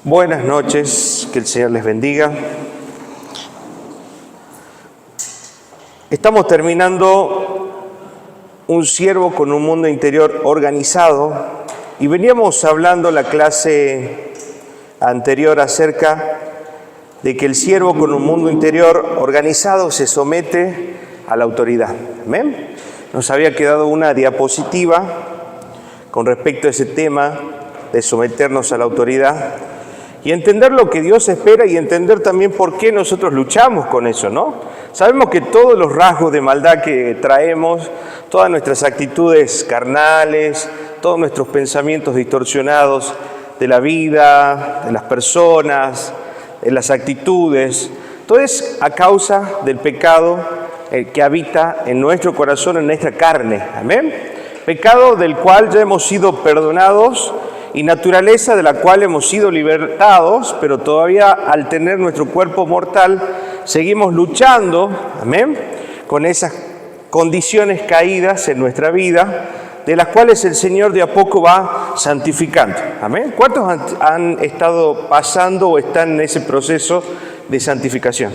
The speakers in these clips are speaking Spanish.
Buenas noches, que el Señor les bendiga. Estamos terminando un siervo con un mundo interior organizado y veníamos hablando la clase anterior acerca de que el siervo con un mundo interior organizado se somete a la autoridad. ¿Amén? Nos había quedado una diapositiva con respecto a ese tema de someternos a la autoridad y entender lo que Dios espera y entender también por qué nosotros luchamos con eso, ¿no? Sabemos que todos los rasgos de maldad que traemos, todas nuestras actitudes carnales, todos nuestros pensamientos distorsionados de la vida, de las personas, de las actitudes, todo es a causa del pecado que habita en nuestro corazón, en nuestra carne. Amén. Pecado del cual ya hemos sido perdonados y naturaleza de la cual hemos sido libertados, pero todavía al tener nuestro cuerpo mortal seguimos luchando, amén, con esas condiciones caídas en nuestra vida, de las cuales el Señor de a poco va santificando. Amén. ¿Cuántos han estado pasando o están en ese proceso de santificación?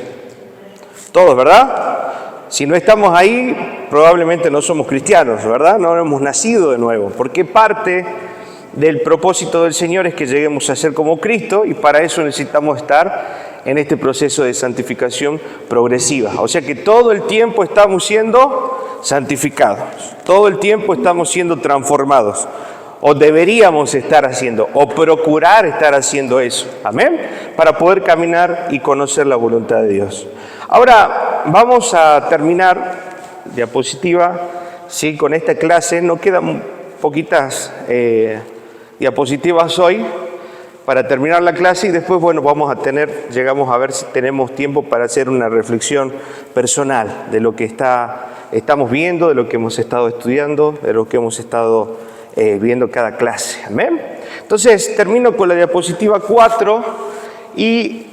Todos, ¿verdad? Si no estamos ahí, probablemente no somos cristianos, ¿verdad? No hemos nacido de nuevo, porque parte del propósito del Señor es que lleguemos a ser como Cristo y para eso necesitamos estar en este proceso de santificación progresiva. O sea que todo el tiempo estamos siendo santificados, todo el tiempo estamos siendo transformados, o deberíamos estar haciendo, o procurar estar haciendo eso, amén, para poder caminar y conocer la voluntad de Dios. Ahora vamos a terminar, diapositiva, ¿sí? Con esta clase. No quedan poquitas diapositivas hoy para terminar la clase y después, bueno, llegamos a ver si tenemos tiempo para hacer una reflexión personal de lo que estamos viendo, de lo que hemos estado estudiando, de lo que hemos estado viendo cada clase. Amén. Entonces, termino con la diapositiva 4 y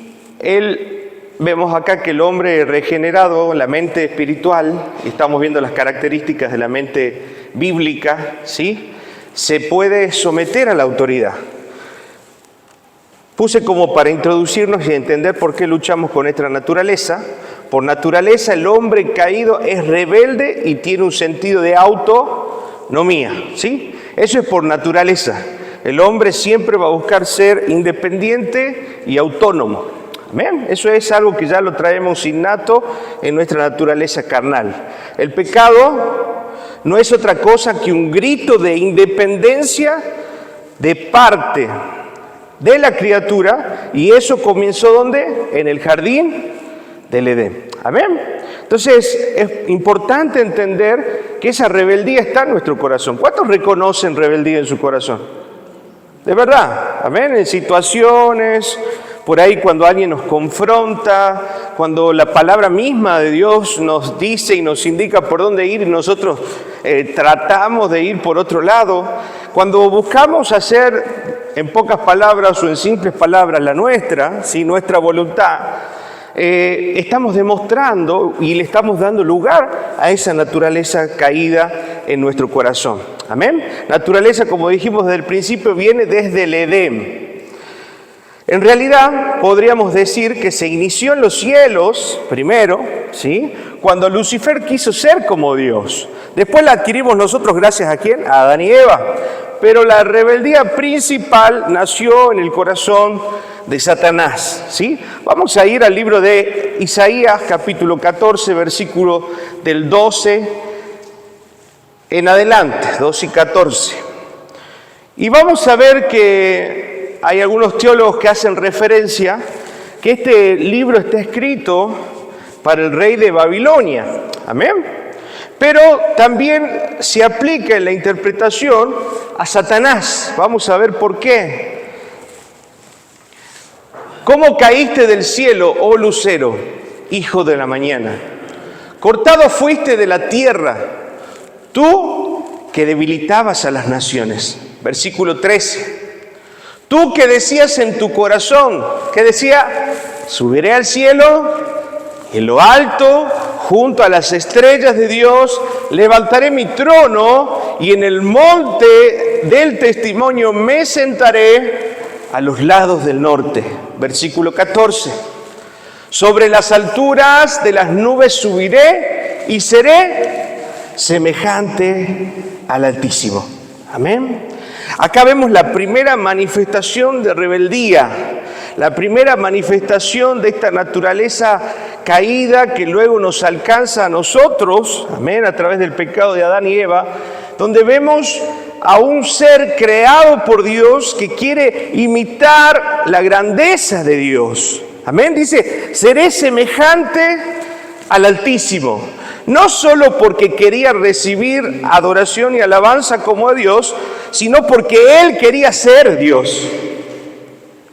vemos acá que el hombre regenerado, la mente espiritual, y estamos viendo las características de la mente bíblica, ¿sí?, se puede someter a la autoridad. Puse como para introducirnos y entender por qué luchamos con nuestra naturaleza. Por naturaleza el hombre caído es rebelde y tiene un sentido de autonomía, ¿sí? Eso es por naturaleza. El hombre siempre va a buscar ser independiente y autónomo. ¿Amén? Eso es algo que ya lo traemos innato en nuestra naturaleza carnal. El pecado no es otra cosa que un grito de independencia de parte de la criatura, y eso comenzó ¿dónde? En el jardín del Edén. Amén. Entonces es importante entender que esa rebeldía está en nuestro corazón. ¿Cuántos reconocen rebeldía en su corazón? De verdad, amén. En situaciones, por ahí cuando alguien nos confronta, cuando la palabra misma de Dios nos dice y nos indica por dónde ir y nosotros tratamos de ir por otro lado, cuando buscamos hacer en pocas palabras o en simples palabras la nuestra, ¿sí?, nuestra voluntad, estamos demostrando y le estamos dando lugar a esa naturaleza caída en nuestro corazón. Amén. Naturaleza, como dijimos desde el principio, viene desde el Edén. En realidad, podríamos decir que se inició en los cielos primero, ¿sí?, cuando Lucifer quiso ser como Dios. Después la adquirimos nosotros gracias ¿a quién? A Adán y Eva. Pero la rebeldía principal nació en el corazón de Satanás, ¿sí? Vamos a ir al libro de Isaías, capítulo 14, versículo del 12 en adelante, 12 y 14. Y vamos a ver que hay algunos teólogos que hacen referencia que este libro está escrito para el rey de Babilonia. Amén. Pero también se aplica en la interpretación a Satanás. Vamos a ver por qué. ¿Cómo caíste del cielo, oh lucero, hijo de la mañana? Cortado fuiste de la tierra, tú que debilitabas a las naciones. Versículo 13. Tú que decías en tu corazón, que decía, subiré al cielo, en lo alto, junto a las estrellas de Dios, levantaré mi trono y en el monte del testimonio me sentaré a los lados del norte. Versículo 14. Sobre las alturas de las nubes subiré y seré semejante al Altísimo. Amén. Acá vemos la primera manifestación de rebeldía, la primera manifestación de esta naturaleza caída que luego nos alcanza a nosotros, amén, a través del pecado de Adán y Eva, donde vemos a un ser creado por Dios que quiere imitar la grandeza de Dios. Amén, dice, seré semejante al Altísimo. No solo porque quería recibir adoración y alabanza como a Dios, sino porque Él quería ser Dios.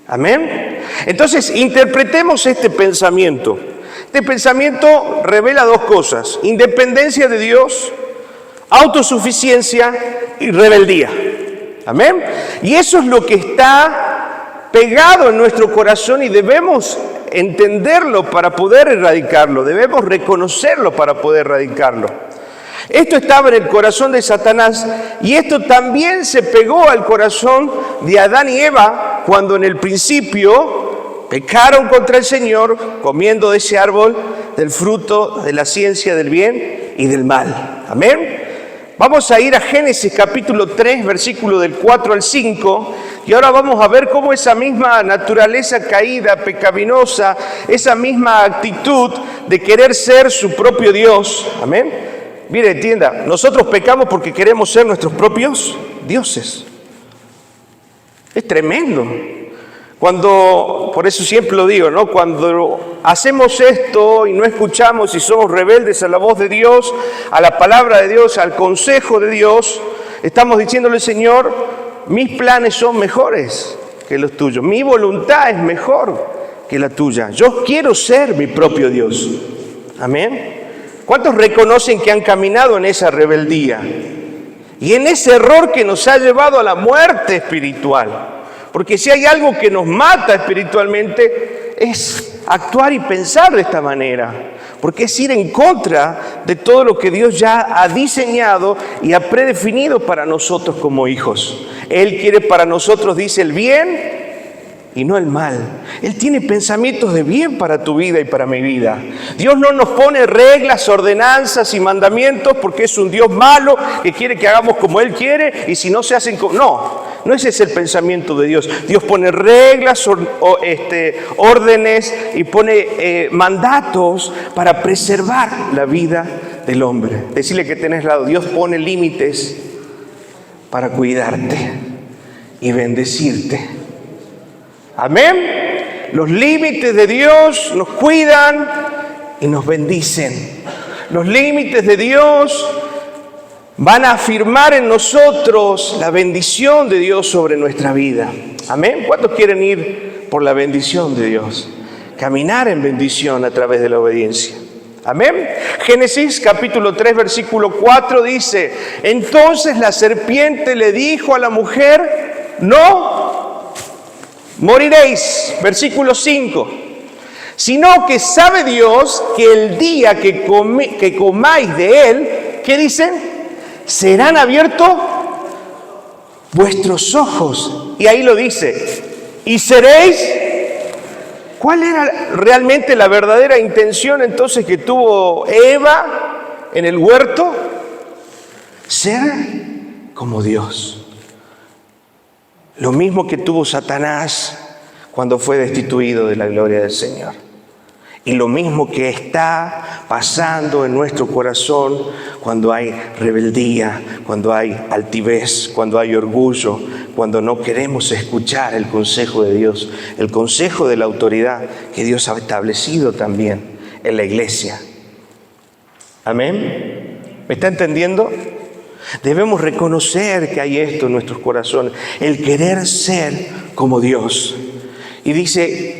Amén. Entonces, interpretemos este pensamiento. Este pensamiento revela dos cosas: independencia de Dios, autosuficiencia y rebeldía. Amén. Y eso es lo que está pegado en nuestro corazón y debemos entenderlo para poder erradicarlo, debemos reconocerlo para poder erradicarlo. Esto estaba en el corazón de Satanás y esto también se pegó al corazón de Adán y Eva cuando en el principio pecaron contra el Señor comiendo de ese árbol del fruto de la ciencia del bien y del mal. Amén. Vamos a ir a Génesis capítulo 3, versículo del 4 al 5, y ahora vamos a ver cómo esa misma naturaleza caída, pecaminosa, esa misma actitud de querer ser su propio Dios, amén. Mire, entienda, nosotros pecamos porque queremos ser nuestros propios dioses. Es tremendo. Por eso siempre lo digo, ¿no? Cuando hacemos esto y no escuchamos y somos rebeldes a la voz de Dios, a la palabra de Dios, al consejo de Dios, estamos diciéndole, Señor, mis planes son mejores que los tuyos, mi voluntad es mejor que la tuya, yo quiero ser mi propio Dios. Amén. ¿Cuántos reconocen que han caminado en esa rebeldía y en ese error que nos ha llevado a la muerte espiritual? Porque si hay algo que nos mata espiritualmente es actuar y pensar de esta manera, porque es ir en contra de todo lo que Dios ya ha diseñado y ha predefinido para nosotros como hijos. Él quiere para nosotros, dice, el bien y no el mal. Él tiene pensamientos de bien para tu vida y para mi vida. Dios no nos pone reglas, ordenanzas y mandamientos porque es un Dios malo que quiere que hagamos como Él quiere y si no se hacen como... No ese es el pensamiento de Dios. Dios pone reglas, órdenes y pone mandatos para preservar la vida del hombre. Decirle que tenés lado, Dios pone límites para cuidarte y bendecirte. Amén. Los límites de Dios nos cuidan y nos bendicen. Los límites de Dios van a afirmar en nosotros la bendición de Dios sobre nuestra vida. Amén. ¿Cuántos quieren ir por la bendición de Dios? Caminar en bendición a través de la obediencia. Amén. Génesis capítulo 3 versículo 4 dice: entonces la serpiente le dijo a la mujer: no moriréis. Versículo 5. Sino que sabe Dios que el día que comáis de él, ¿qué dicen? Serán abiertos vuestros ojos. Y ahí lo dice. Y seréis. ¿Cuál era realmente la verdadera intención entonces que tuvo Eva en el huerto? Ser como Dios. Lo mismo que tuvo Satanás cuando fue destituido de la gloria del Señor. Y lo mismo que está pasando en nuestro corazón cuando hay rebeldía, cuando hay altivez, cuando hay orgullo, cuando no queremos escuchar el consejo de Dios, el consejo de la autoridad que Dios ha establecido también en la iglesia. Amén. ¿Me está entendiendo? Debemos reconocer que hay esto en nuestros corazones, el querer ser como Dios. Y dice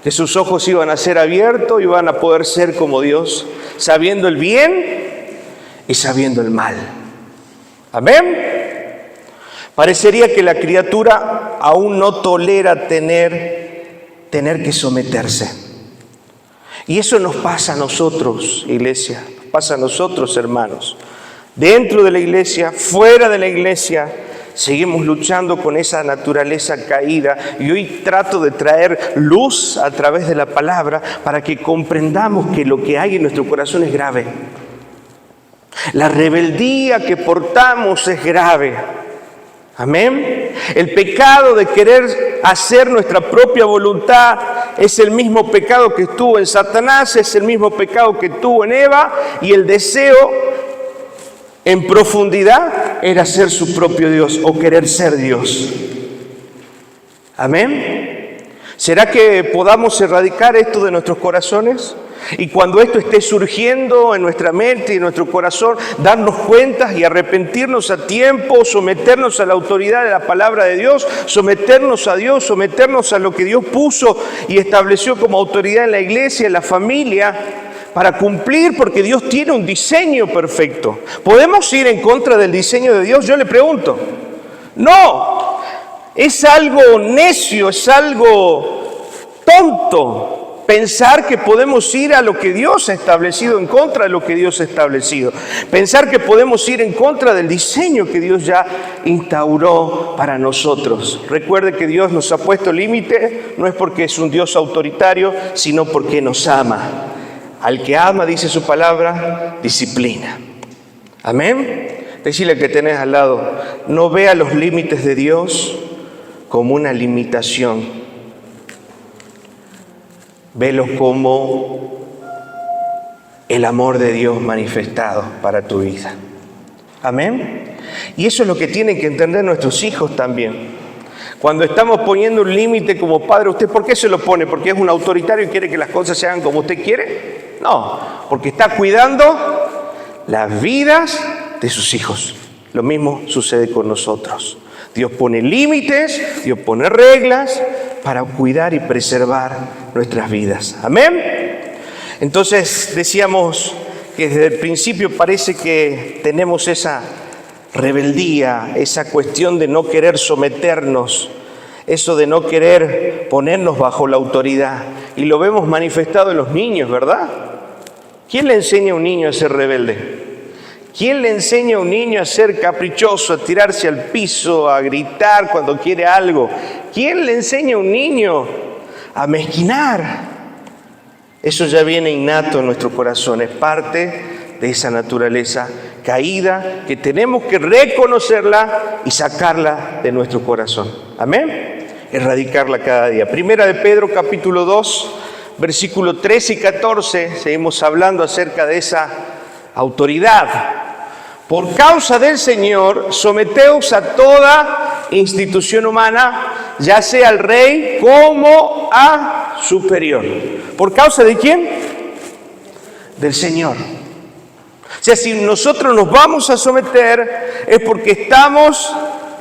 que sus ojos iban a ser abiertos y van a poder ser como Dios, sabiendo el bien y sabiendo el mal. Amén. Parecería que la criatura aún no tolera tener que someterse. Y eso nos pasa a nosotros, iglesia, nos pasa a nosotros, hermanos. Dentro de la iglesia, fuera de la iglesia, seguimos luchando con esa naturaleza caída y hoy trato de traer luz a través de la palabra para que comprendamos que lo que hay en nuestro corazón es grave. La rebeldía que portamos es grave. Amén. El pecado de querer hacer nuestra propia voluntad es el mismo pecado que estuvo en Satanás, es el mismo pecado que tuvo en Eva, y el deseo en profundidad era ser su propio Dios o querer ser Dios. Amén. ¿Será que podamos erradicar esto de nuestros corazones? Y cuando esto esté surgiendo en nuestra mente y en nuestro corazón, darnos cuenta y arrepentirnos a tiempo, someternos a la autoridad de la palabra de Dios, someternos a Dios, someternos a lo que Dios puso y estableció como autoridad en la iglesia, en la familia, para cumplir, porque Dios tiene un diseño perfecto. ¿Podemos ir en contra del diseño de Dios? Yo le pregunto. No, es algo necio, es algo tonto pensar que podemos ir a lo que Dios ha establecido, en contra de lo que Dios ha establecido. Pensar que podemos ir en contra del diseño que Dios ya instauró para nosotros. Recuerde que Dios nos ha puesto límite, no es porque es un Dios autoritario, sino porque nos ama. Al que ama, dice su palabra, disciplina. Amén. Decirle que tenés al lado, no vea los límites de Dios como una limitación. Velo como el amor de Dios manifestado para tu vida. Amén. Y eso es lo que tienen que entender nuestros hijos también. Cuando estamos poniendo un límite como padre, ¿usted por qué se lo pone? ¿Porque es un autoritario y quiere que las cosas se hagan como usted quiere? No, porque está cuidando las vidas de sus hijos. Lo mismo sucede con nosotros. Dios pone límites, Dios pone reglas para cuidar y preservar nuestras vidas. Amén. Entonces decíamos que desde el principio parece que tenemos esa rebeldía, esa cuestión de no querer someternos, eso de no querer ponernos bajo la autoridad. Y lo vemos manifestado en los niños, ¿verdad? ¿Quién le enseña a un niño a ser rebelde? ¿Quién le enseña a un niño a ser caprichoso, a tirarse al piso, a gritar cuando quiere algo? ¿Quién le enseña a un niño a mezquinar? Eso ya viene innato en nuestro corazón, es parte de esa naturaleza caída que tenemos que reconocerla y sacarla de nuestro corazón. Amén. Erradicarla cada día. Primera de Pedro, capítulo 2, versículo 13 y 14, seguimos hablando acerca de esa autoridad. Por causa del Señor, someteos a toda institución humana, ya sea al rey como a superior. ¿Por causa de quién? Del Señor. O sea, si nosotros nos vamos a someter, es porque estamos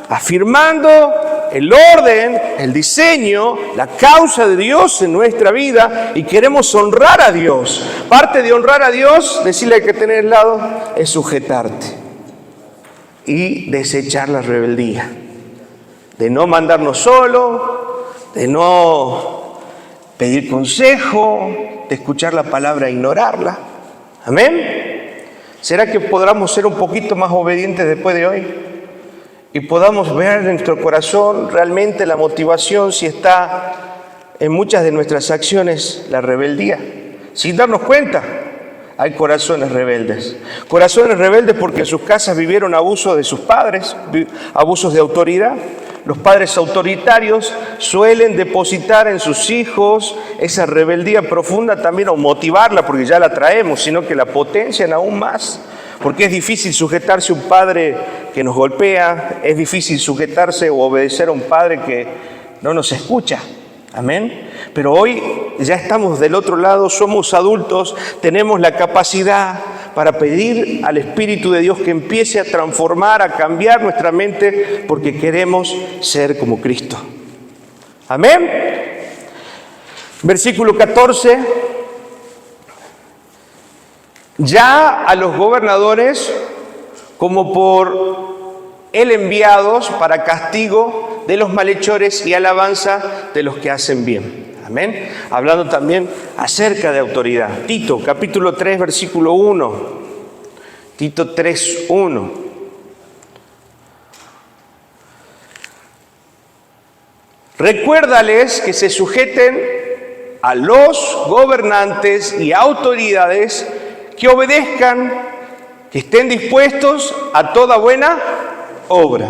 afirmando el orden, el diseño, la causa de Dios en nuestra vida y queremos honrar a Dios. Parte de honrar a Dios, decirle al que tenés al lado, es sujetarte y desechar la rebeldía. De no mandarnos solo, de no pedir consejo, de escuchar la palabra e ignorarla. Amén. ¿Será que podamos ser un poquito más obedientes después de hoy? Y podamos ver en nuestro corazón realmente la motivación, si está en muchas de nuestras acciones la rebeldía. Sin darnos cuenta, hay corazones rebeldes. Corazones rebeldes porque en sus casas vivieron abusos de sus padres, abusos de autoridad. Los padres autoritarios suelen depositar en sus hijos esa rebeldía profunda también, o motivarla, porque ya la traemos, sino que la potencian aún más. Porque es difícil sujetarse a un padre que nos golpea, es difícil sujetarse o obedecer a un padre que no nos escucha. Amén. Pero hoy ya estamos del otro lado, somos adultos, tenemos la capacidad para pedir al Espíritu de Dios que empiece a transformar, a cambiar nuestra mente, porque queremos ser como Cristo. Amén. Versículo 14. Ya a los gobernadores, como por él enviados para castigo de los malhechores y alabanza de los que hacen bien. Amén. Hablando también acerca de autoridad. Tito, capítulo 3, versículo 1. Tito 3, 1. Recuérdales que se sujeten a los gobernantes y autoridades, que obedezcan, que estén dispuestos a toda buena obra.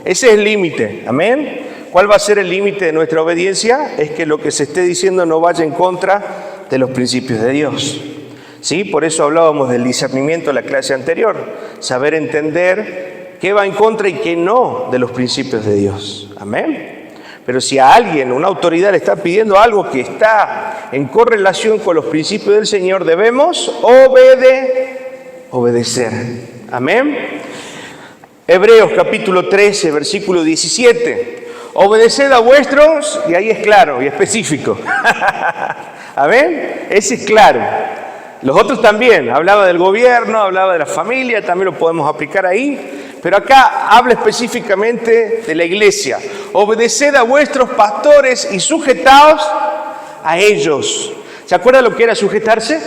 Ese es el límite, amén. ¿Cuál va a ser el límite de nuestra obediencia? Es que lo que se esté diciendo no vaya en contra de los principios de Dios. ¿Sí? Por eso hablábamos del discernimiento en la clase anterior. Saber entender qué va en contra y qué no de los principios de Dios. Amén. Pero si a alguien, una autoridad, le está pidiendo algo que está en correlación con los principios del Señor, debemos obedecer. Amén. Hebreos capítulo 13, versículo 17. Obedeced a vuestros, y ahí es claro y específico. Amén. Ese es claro. Los otros también. Hablaba del gobierno, hablaba de la familia, también lo podemos aplicar ahí. Pero acá habla específicamente de la iglesia. Obedeced a vuestros pastores y sujetaos a ellos. ¿Se acuerdan lo que era sujetarse?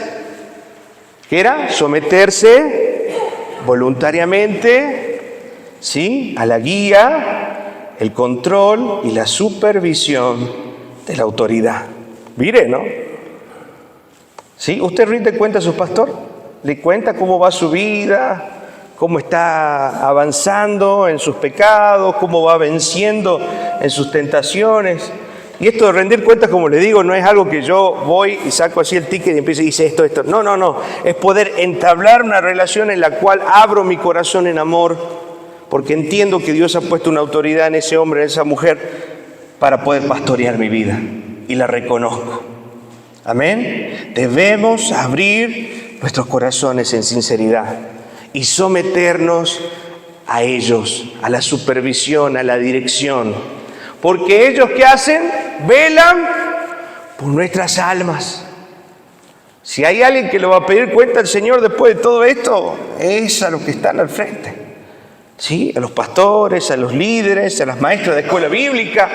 Que era someterse voluntariamente, ¿sí?, a la guía, el control y la supervisión de la autoridad. Mire, ¿no? ¿Sí? ¿Usted rinde cuenta a su pastor? ¿Le cuenta cómo va su vida? ¿Cómo está avanzando en sus pecados? ¿Cómo va venciendo en sus tentaciones? Y esto de rendir cuentas, como le digo, no es algo que yo voy y saco así el ticket y empiezo y dice esto. No. Es poder entablar una relación en la cual abro mi corazón en amor, porque entiendo que Dios ha puesto una autoridad en ese hombre, en esa mujer, para poder pastorear mi vida. Y la reconozco. Amén. Debemos abrir nuestros corazones en sinceridad y someternos a ellos, a la supervisión, a la dirección. Porque ellos, ¿qué hacen? Velan por nuestras almas. Si hay alguien que le va a pedir cuenta al Señor después de todo esto, es a los que están al frente. ¿Sí? A los pastores, a los líderes, a las maestras de escuela bíblica.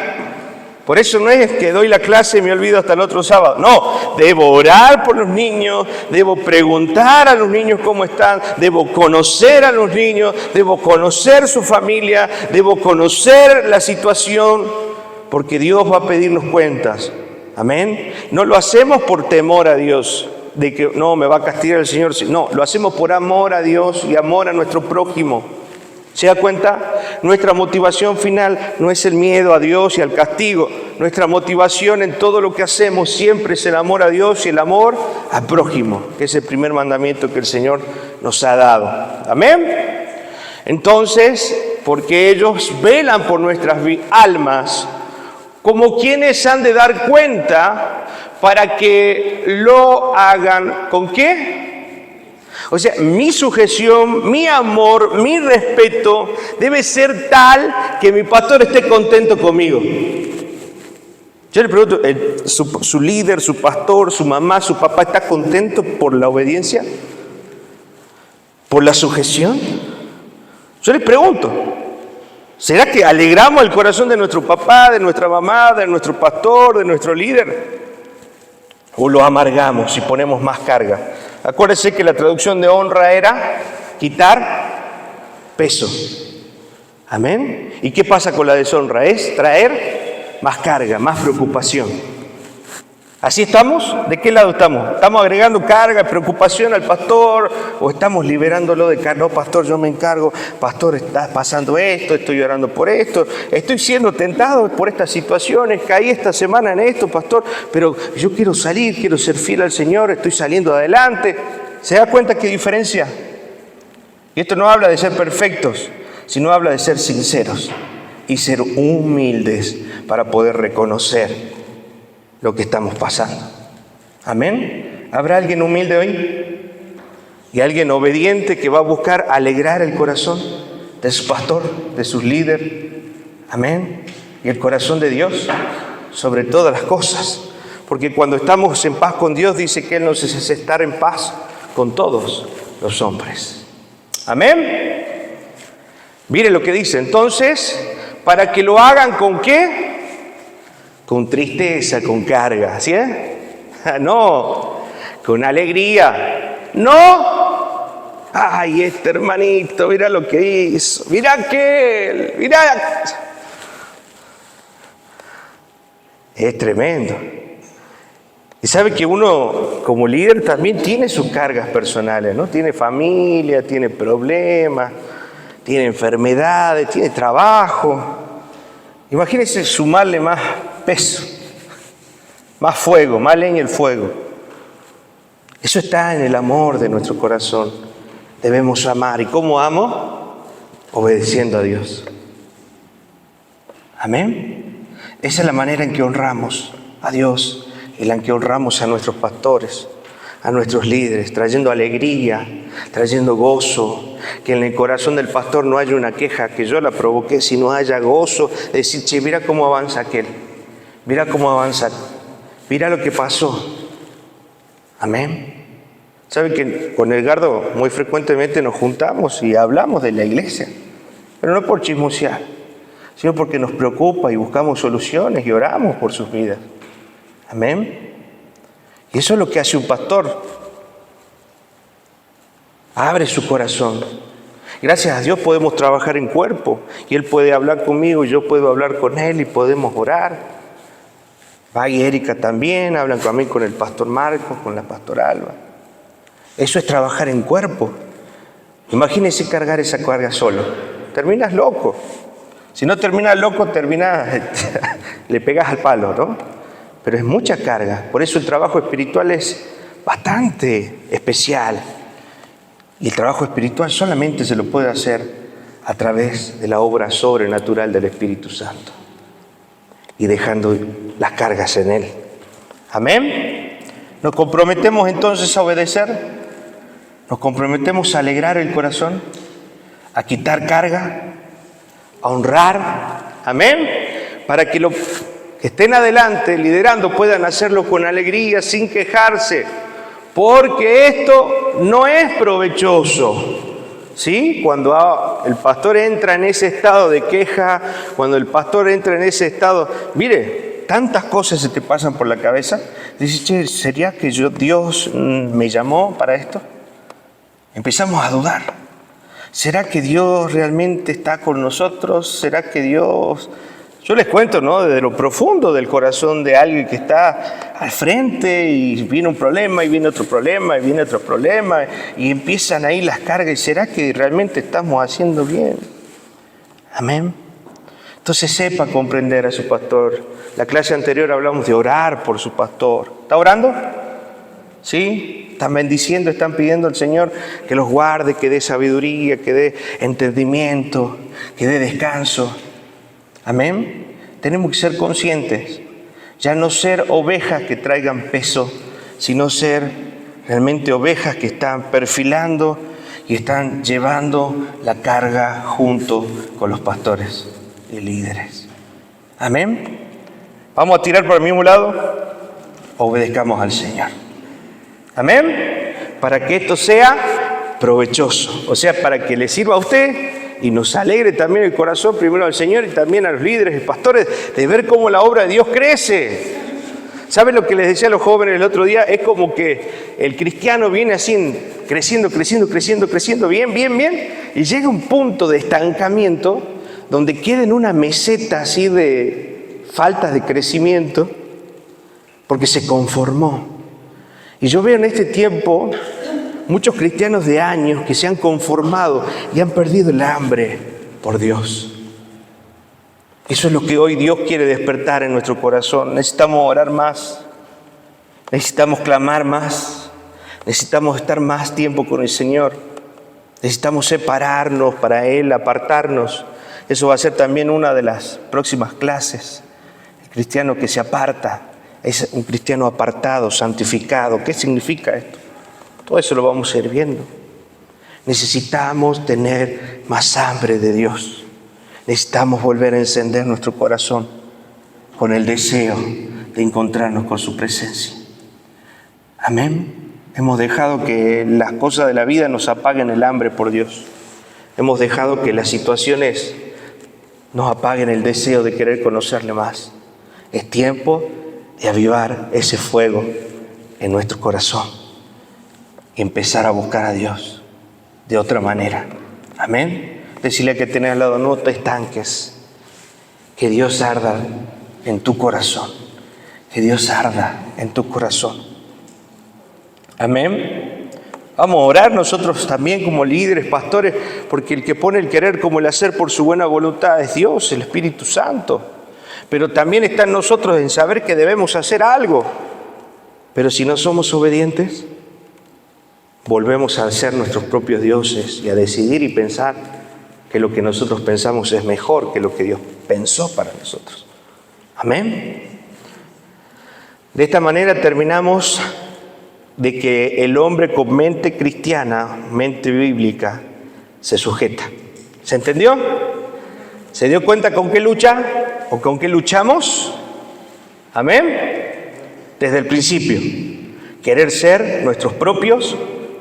Por eso no es que doy la clase y me olvido hasta el otro sábado. No, debo orar por los niños, debo preguntar a los niños cómo están, debo conocer a los niños, debo conocer su familia, debo conocer la situación, porque Dios va a pedirnos cuentas. Amén. No lo hacemos por temor a Dios, de que no, me va a castigar el Señor. No, lo hacemos por amor a Dios y amor a nuestro prójimo. ¿Se da cuenta? Nuestra motivación final no es el miedo a Dios y al castigo. Nuestra motivación en todo lo que hacemos siempre es el amor a Dios y el amor al prójimo, que es el primer mandamiento que el Señor nos ha dado. Amén. Entonces, porque ellos velan por nuestras almas, como quienes han de dar cuenta para que lo hagan, ¿con qué? O sea, mi sujeción, mi amor, mi respeto debe ser tal que mi pastor esté contento conmigo. Yo le pregunto, ¿su líder, su pastor, su mamá, su papá está contento por la obediencia? ¿Por la sujeción? Yo les pregunto, ¿será que alegramos el corazón de nuestro papá, de nuestra mamá, de nuestro pastor, de nuestro líder? ¿O lo amargamos y ponemos más carga? Acuérdense que la traducción de honra era quitar peso. Amén. ¿Y qué pasa con la deshonra? Es traer más carga, más preocupación. ¿Así estamos? ¿De qué lado estamos? ¿Estamos agregando carga, preocupación al pastor? ¿O estamos liberándolo de carga? No, pastor, yo me encargo. Pastor, está pasando esto, estoy orando por esto. Estoy siendo tentado por estas situaciones. Caí esta semana en esto, pastor. Pero yo quiero salir, quiero ser fiel al Señor. Estoy saliendo adelante. ¿Se da cuenta qué diferencia? Y esto no habla de ser perfectos, sino habla de ser sinceros y ser humildes para poder reconocer lo que estamos pasando. Amén. ¿Habrá alguien humilde hoy? ¿Y alguien obediente que va a buscar alegrar el corazón de su pastor, de sus líderes? Amén. Y el corazón de Dios sobre todas las cosas. Porque cuando estamos en paz con Dios, dice que Él nos hace estar en paz con todos los hombres. Amén. Mire lo que dice. Entonces, para que lo hagan ¿con qué? Con tristeza, con carga, ¿sí? No, con alegría. No, ay, este hermanito, mira lo que hizo, mira aquel, mira. Es tremendo. Y sabe que uno como líder también tiene sus cargas personales, ¿no? Tiene familia, tiene problemas, tiene enfermedades, tiene trabajo. Imagínese sumarle más peso, más fuego, más leña al fuego. Eso está en el amor de nuestro corazón. Debemos amar. ¿Y cómo amo? Obedeciendo a Dios. Amén. Esa es la manera en que honramos a Dios y la en que honramos a nuestros pastores, a nuestros líderes, trayendo alegría, trayendo gozo, que en el corazón del pastor no haya una queja que yo la provoqué, sino haya gozo, de decir, che, mira cómo avanza aquel, mira cómo avanza, mira lo que pasó. Amén. ¿Saben que con Edgardo muy frecuentemente nos juntamos y hablamos de la iglesia? Pero no por chismosear, sino porque nos preocupa y buscamos soluciones y oramos por sus vidas. Amén. Y eso es lo que hace un pastor. Abre su corazón. Gracias a Dios podemos trabajar en cuerpo. Y Él puede hablar conmigo y yo puedo hablar con Él y podemos orar. Va y Erika también, hablan conmigo con el pastor Marcos, con la pastora Alba. Eso es trabajar en cuerpo. Imagínese cargar esa carga solo. Terminas loco. Si no terminas loco, le pegas al palo, ¿no? Pero es mucha carga. Por eso el trabajo espiritual es bastante especial. Y el trabajo espiritual solamente se lo puede hacer a través de la obra sobrenatural del Espíritu Santo. Y dejando las cargas en Él. Amén. Nos comprometemos entonces a obedecer. Nos comprometemos a alegrar el corazón, a quitar carga, a honrar. Amén. Para que los que estén adelante liderando puedan hacerlo con alegría, sin quejarse, porque esto no es provechoso. ¿Sí? Cuando el pastor entra en ese estado de queja, cuando el pastor entra en ese estado, mire, tantas cosas se te pasan por la cabeza. Dices, che, ¿sería que Dios me llamó para esto? Empezamos a dudar. ¿Será que Dios realmente está con nosotros? ¿Será que Dios...? Yo les cuento, ¿no? Desde lo profundo del corazón de alguien que está al frente y viene un problema y viene otro problema y viene otro problema y empiezan ahí las cargas. ¿Y será que realmente estamos haciendo bien? Amén. Entonces sepa comprender a su pastor. La clase anterior hablamos de orar por su pastor. ¿Está orando? ¿Sí? Están bendiciendo, están pidiendo al Señor que los guarde, que dé sabiduría, que dé entendimiento, que dé descanso. Amén. Tenemos que ser conscientes, ya no ser ovejas que traigan peso, sino ser realmente ovejas que están perfilando y están llevando la carga junto con los pastores y líderes. Amén. Vamos a tirar por el mismo lado, obedezcamos al Señor. Amén. Para que esto sea provechoso, o sea, para que le sirva a usted y nos alegre también el corazón, primero al Señor y también a los líderes y pastores, de ver cómo la obra de Dios crece. ¿Saben lo que les decía a los jóvenes el otro día? Es como que el cristiano viene así, creciendo, bien, y llega a un punto de estancamiento donde queda en una meseta así de falta de crecimiento, porque se conformó. Y yo veo en este tiempo muchos cristianos de años que se han conformado y han perdido el hambre por Dios. Eso es lo que hoy Dios quiere despertar en nuestro corazón. Necesitamos orar más, necesitamos clamar más, necesitamos estar más tiempo con el Señor, necesitamos separarnos para Él, apartarnos. Eso va a ser también una de las próximas clases. El cristiano que se aparta es un cristiano apartado, santificado. ¿Qué significa esto? Todo eso lo vamos a ir viendo. Necesitamos tener más hambre de Dios. Necesitamos volver a encender nuestro corazón con el deseo de encontrarnos con su presencia. Amén. Hemos dejado que las cosas de la vida nos apaguen el hambre por Dios. Hemos dejado que las situaciones nos apaguen el deseo de querer conocerle más. Es tiempo de avivar ese fuego en nuestro corazón y empezar a buscar a Dios de otra manera. Amén. Decirle que tenés al lado, no te estanques, que Dios arda en tu corazón, que Dios arda en tu corazón. Amén. Vamos a orar nosotros también como líderes, pastores, porque el que pone el querer como el hacer por su buena voluntad es Dios, el Espíritu Santo. Pero también está en nosotros en saber que debemos hacer algo. Pero si no somos obedientes, volvemos a ser nuestros propios dioses y a decidir y pensar que lo que nosotros pensamos es mejor que lo que Dios pensó para nosotros. Amén. De esta manera terminamos de que el hombre con mente cristiana, mente bíblica, se sujeta. ¿Se entendió? ¿Se dio cuenta con qué lucha o con qué luchamos? Amén. Desde el principio, querer ser nuestros propios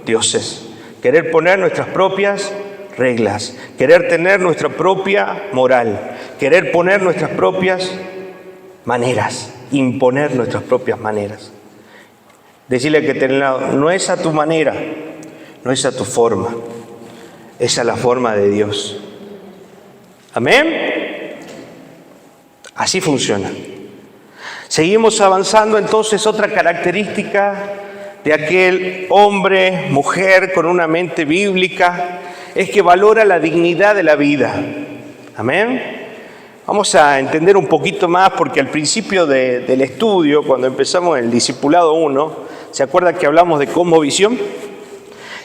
dioses, querer poner nuestras propias reglas, querer tener nuestra propia moral, querer poner nuestras propias maneras, imponer nuestras propias maneras. Decirle que ten al lado, no es a tu manera, no es a tu forma, es a la forma de Dios. Amén. Así funciona. Seguimos avanzando entonces. Otra característica de aquel hombre, mujer con una mente bíblica es que valora la dignidad de la vida. Amén. Vamos a entender un poquito más porque al principio del estudio, cuando empezamos el Discipulado 1, ¿se acuerdan que hablamos de cosmovisión?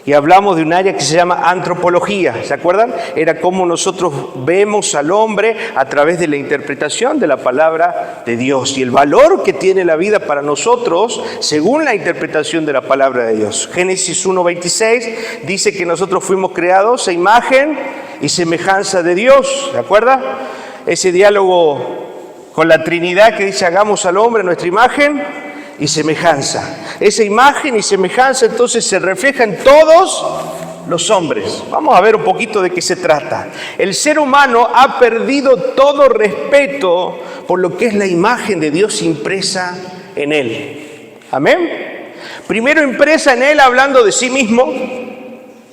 Y hablamos de un área que se llama antropología, ¿se acuerdan? Era cómo nosotros vemos al hombre a través de la interpretación de la palabra de Dios y el valor que tiene la vida para nosotros según la interpretación de la palabra de Dios. Génesis 1:26 dice que nosotros fuimos creados a imagen y semejanza de Dios, ¿se acuerdan? Ese diálogo con la Trinidad que dice hagamos al hombre a nuestra imagen y semejanza. Esa imagen y semejanza entonces se refleja en todos los hombres. Vamos a ver un poquito de qué se trata. El ser humano ha perdido todo respeto por lo que es la imagen de Dios impresa en él. Amén. Primero impresa en él hablando de sí mismo,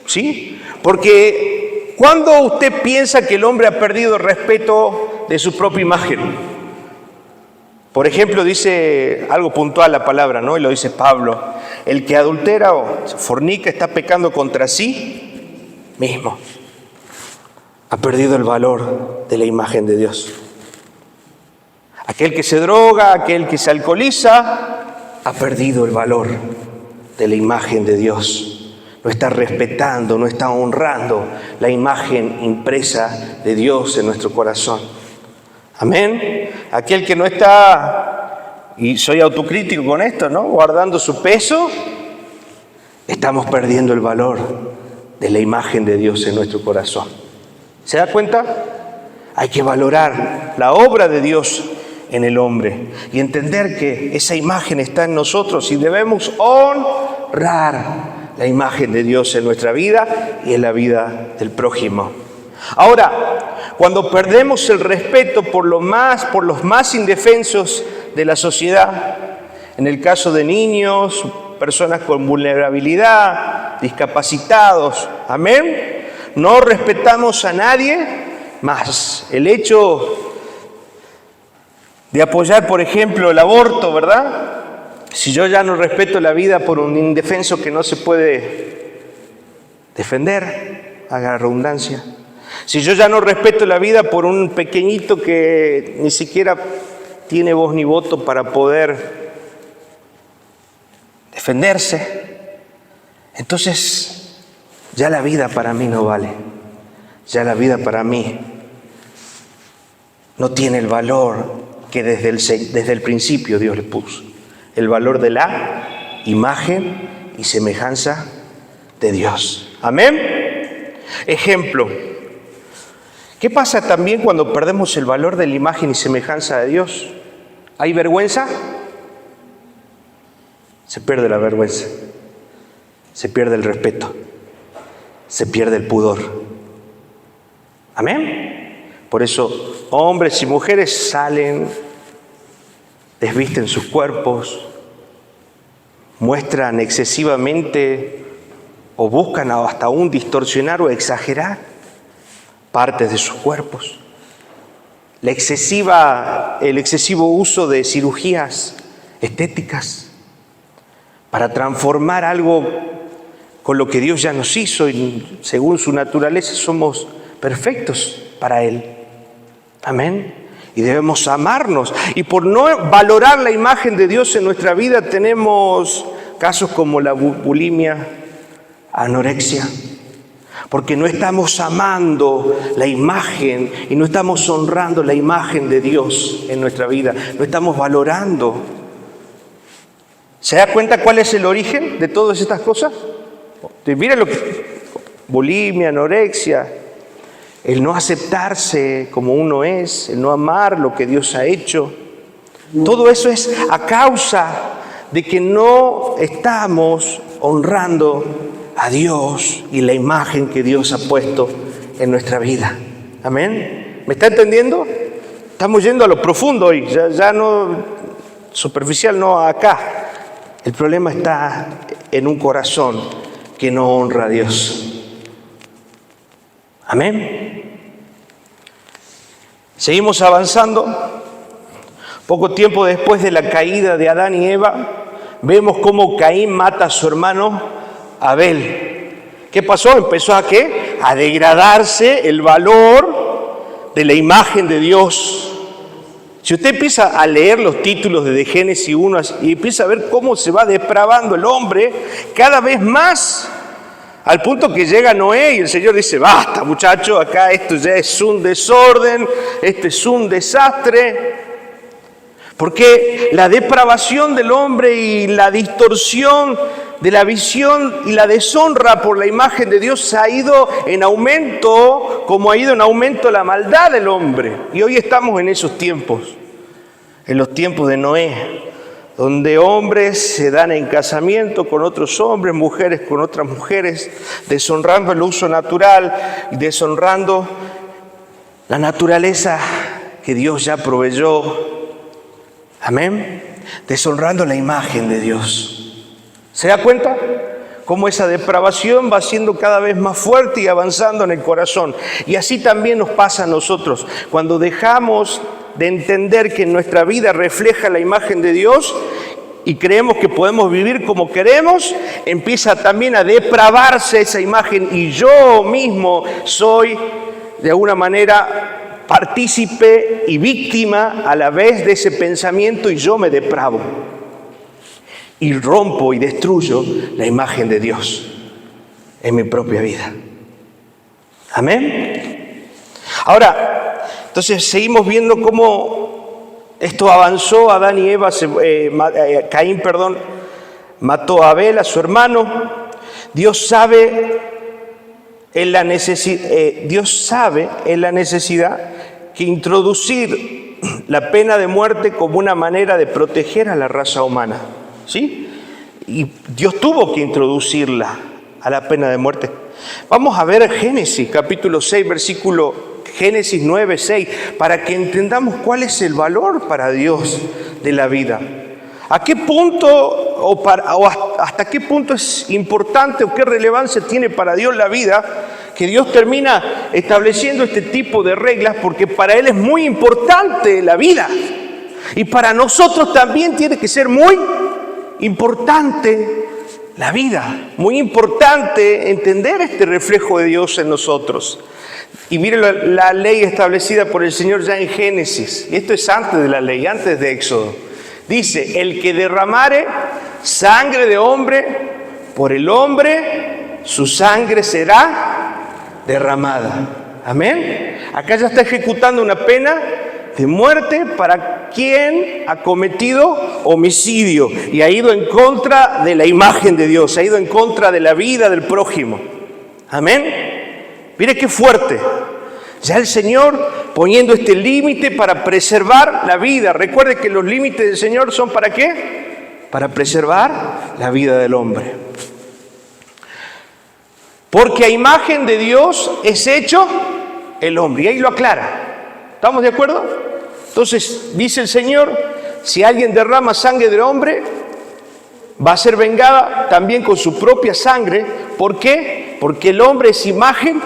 ¿sí? Porque ¿cuándo usted piensa que el hombre ha perdido respeto de su propia imagen? Por ejemplo, dice algo puntual la palabra, ¿no? Y lo dice Pablo. El que adultera o fornica está pecando contra sí mismo. Ha perdido el valor de la imagen de Dios. Aquel que se droga, aquel que se alcoholiza, ha perdido el valor de la imagen de Dios. No está respetando, no está honrando la imagen impresa de Dios en nuestro corazón. Amén. Aquel que no está, y soy autocrítico con esto, ¿no?, guardando su peso, estamos perdiendo el valor de la imagen de Dios en nuestro corazón. ¿Se da cuenta? Hay que valorar la obra de Dios en el hombre y entender que esa imagen está en nosotros y debemos honrar la imagen de Dios en nuestra vida y en la vida del prójimo. Ahora, cuando perdemos el respeto por los más indefensos de la sociedad, en el caso de niños, personas con vulnerabilidad, discapacitados, amén, no respetamos a nadie más. El hecho de apoyar, por ejemplo, el aborto, ¿verdad? Si yo ya no respeto la vida por un indefenso que no se puede defender, haga redundancia. Si yo ya no respeto la vida por un pequeñito que ni siquiera tiene voz ni voto para poder defenderse, entonces ya la vida para mí no vale. Ya la vida para mí no tiene el valor que desde el principio Dios le puso. El valor de la imagen y semejanza de Dios. Amén. Ejemplo. ¿Qué pasa también cuando perdemos el valor de la imagen y semejanza de Dios? ¿Hay vergüenza? Se pierde la vergüenza, se pierde el respeto, se pierde el pudor. Amén. Por eso hombres y mujeres salen, desvisten sus cuerpos, muestran excesivamente o buscan hasta aún distorsionar o exagerar partes de sus cuerpos. El excesivo uso de cirugías estéticas, para transformar algo con lo que Dios ya nos hizo y según su naturaleza somos perfectos para Él. Amén. Y debemos amarnos. Y por no valorar la imagen de Dios en nuestra vida tenemos casos como la bulimia, anorexia, porque no estamos amando la imagen y no estamos honrando la imagen de Dios en nuestra vida, no estamos valorando. ¿Se da cuenta cuál es el origen de todas estas cosas? Mira lo que bulimia, anorexia, el no aceptarse como uno es, el no amar lo que Dios ha hecho. Todo eso es a causa de que no estamos honrando a Dios y la imagen que Dios ha puesto en nuestra vida. Amén. ¿Me está entendiendo? Estamos yendo a lo profundo hoy, ya no superficial, no acá. El problema está en un corazón que no honra a Dios. Amén. Seguimos avanzando. Poco tiempo después de la caída de Adán y Eva, vemos cómo Caín mata a su hermano Abel. ¿Qué pasó? Empezó a ¿qué? A degradarse el valor de la imagen de Dios. Si usted empieza a leer los títulos de Génesis 1 y empieza a ver cómo se va depravando el hombre cada vez más, al punto que llega Noé y el Señor dice: basta, muchachos, acá esto ya es un desorden, esto es un desastre. Porque la depravación del hombre y la distorsión de la visión y la deshonra por la imagen de Dios ha ido en aumento, como ha ido en aumento la maldad del hombre. Y hoy estamos en esos tiempos, en los tiempos de Noé, donde hombres se dan en casamiento con otros hombres, mujeres con otras mujeres, deshonrando el uso natural, deshonrando la naturaleza que Dios ya proveyó. Amén. Deshonrando la imagen de Dios. ¿Se da cuenta? Cómo esa depravación va siendo cada vez más fuerte y avanzando en el corazón. Y así también nos pasa a nosotros. Cuando dejamos de entender que nuestra vida refleja la imagen de Dios y creemos que podemos vivir como queremos, empieza también a depravarse esa imagen y yo mismo soy de alguna manera partícipe y víctima a la vez de ese pensamiento y yo me depravo y rompo y destruyo la imagen de Dios en mi propia vida. Amén. Ahora, entonces seguimos viendo cómo esto avanzó. Adán y Eva, Caín mató a Abel, a su hermano. Dios sabe en la necesidad que introducir la pena de muerte como una manera de proteger a la raza humana, ¿sí? Y Dios tuvo que introducirla a la pena de muerte. Vamos a ver Génesis capítulo 6, Génesis 9, 6, para que entendamos cuál es el valor para Dios de la vida. ¿A qué punto hasta qué punto es importante o qué relevancia tiene para Dios la vida? Que Dios termina estableciendo este tipo de reglas porque para Él es muy importante la vida. Y para nosotros también tiene que ser muy importante la vida. Muy importante entender este reflejo de Dios en nosotros. Y miren la ley establecida por el Señor ya en Génesis. Y esto es antes de la ley, antes de Éxodo. Dice: el que derramare sangre de hombre, por el hombre su sangre será derramada. Amén. Acá ya está ejecutando una pena de muerte para quien ha cometido homicidio y ha ido en contra de la imagen de Dios, ha ido en contra de la vida del prójimo. Amén. Mire qué fuerte. Ya el Señor poniendo este límite para preservar la vida. Recuerde que los límites del Señor son ¿para qué? Para preservar la vida del hombre. Porque a imagen de Dios es hecho el hombre. Y ahí lo aclara. ¿Estamos de acuerdo? Entonces, dice el Señor, si alguien derrama sangre del hombre, va a ser vengada también con su propia sangre. ¿Por qué? Porque el hombre es imagen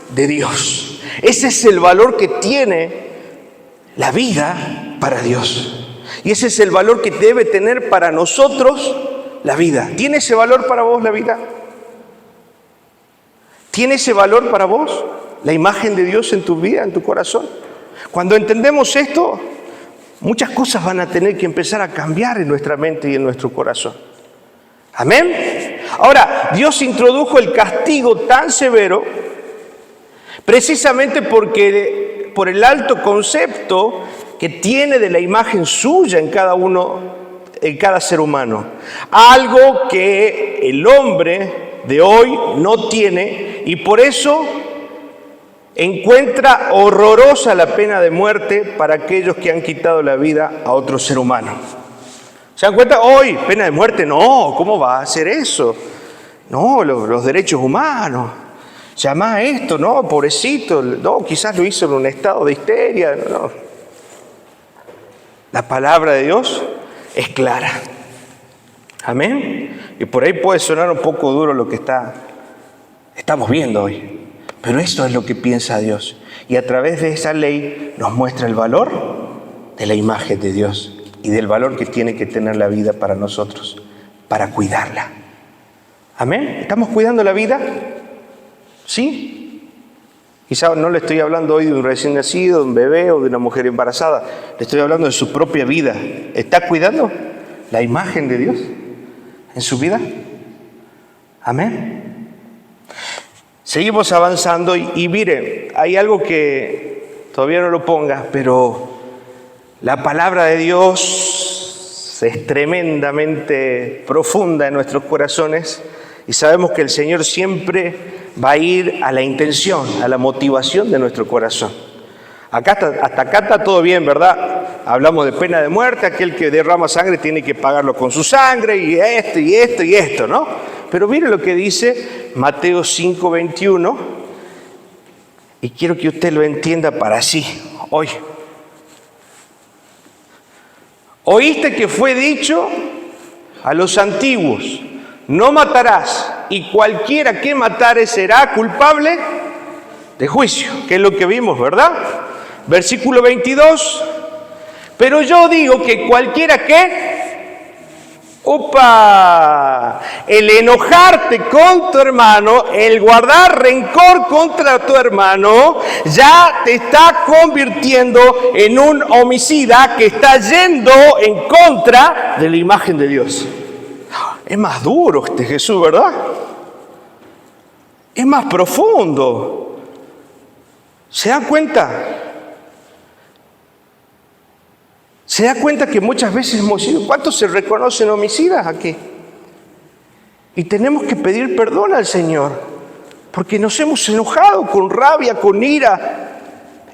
de Dios. Ese es el valor que tiene la vida para Dios. Y ese es el valor que debe tener para nosotros la vida. ¿Tiene ese valor para vos la vida? ¿Tiene ese valor para vos la imagen de Dios en tu vida, en tu corazón? Cuando entendemos esto, muchas cosas van a tener que empezar a cambiar en nuestra mente y en nuestro corazón. ¿Amén? Ahora, Dios introdujo el castigo tan severo precisamente porque por el alto concepto que tiene de la imagen suya en cada uno, en cada ser humano. Algo que el hombre de hoy no tiene y por eso encuentra horrorosa la pena de muerte para aquellos que han quitado la vida a otro ser humano. ¿Se dan cuenta? Hoy, pena de muerte, no, ¿cómo va a hacer eso? No, los derechos humanos. Llama a esto, no, pobrecito, no, quizás lo hizo en un estado de histeria, no. La palabra de Dios es clara. Amén. Y por ahí puede sonar un poco duro lo que estamos viendo hoy. Pero esto es lo que piensa Dios. Y a través de esa ley nos muestra el valor de la imagen de Dios y del valor que tiene que tener la vida para nosotros, para cuidarla. Amén. ¿Estamos cuidando la vida? ¿Sí? Quizá no le estoy hablando hoy de un recién nacido, de un bebé o de una mujer embarazada. Le estoy hablando de su propia vida. ¿Está cuidando la imagen de Dios en su vida? Amén. Seguimos avanzando y mire, hay algo que todavía no lo ponga, pero la palabra de Dios es tremendamente profunda en nuestros corazones y sabemos que el Señor siempre va a ir a la intención, a la motivación de nuestro corazón. Hasta acá está todo bien, ¿verdad? Hablamos de pena de muerte, aquel que derrama sangre tiene que pagarlo con su sangre y esto, ¿no? Pero mire lo que dice Mateo 5:21 y quiero que usted lo entienda para sí, hoy. Oíste que fue dicho a los antiguos, no matarás, y cualquiera que matare será culpable de juicio, que es lo que vimos, ¿verdad? Versículo 22, pero yo digo que cualquiera que, el enojarte con tu hermano, el guardar rencor contra tu hermano, ya te está convirtiendo en un homicida que está yendo en contra de la imagen de Dios. Es más duro este Jesús, ¿verdad? Es más profundo. ¿Se da cuenta? ¿Se da cuenta que muchas veces hemos sido? ¿Cuántos se reconocen homicidas aquí? Y tenemos que pedir perdón al Señor, porque nos hemos enojado con rabia, con ira.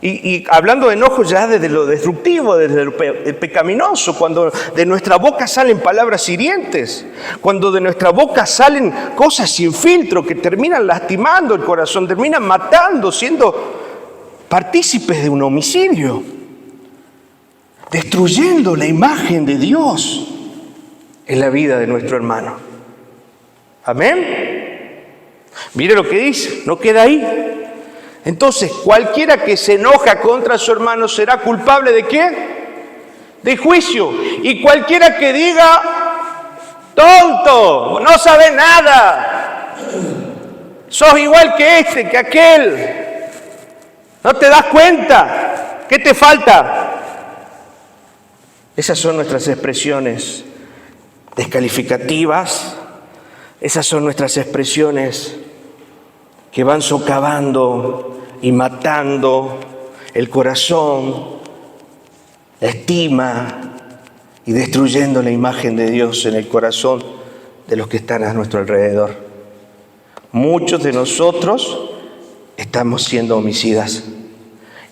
Y hablando de enojo ya desde lo destructivo, desde lo pecaminoso, cuando de nuestra boca salen palabras hirientes, cuando de nuestra boca salen cosas sin filtro que terminan lastimando el corazón, terminan matando, siendo partícipes de un homicidio, destruyendo la imagen de Dios en la vida de nuestro hermano. Amén. Mire lo que dice, no queda ahí. Entonces, cualquiera que se enoja contra su hermano será culpable ¿de qué? De juicio. Y cualquiera que diga, tonto, no sabe nada, sos igual que este, que aquel, no te das cuenta, ¿qué te falta? Esas son nuestras expresiones descalificativas, esas son nuestras expresiones que van socavando y matando el corazón, la estima y destruyendo la imagen de Dios en el corazón de los que están a nuestro alrededor. Muchos de nosotros estamos siendo homicidas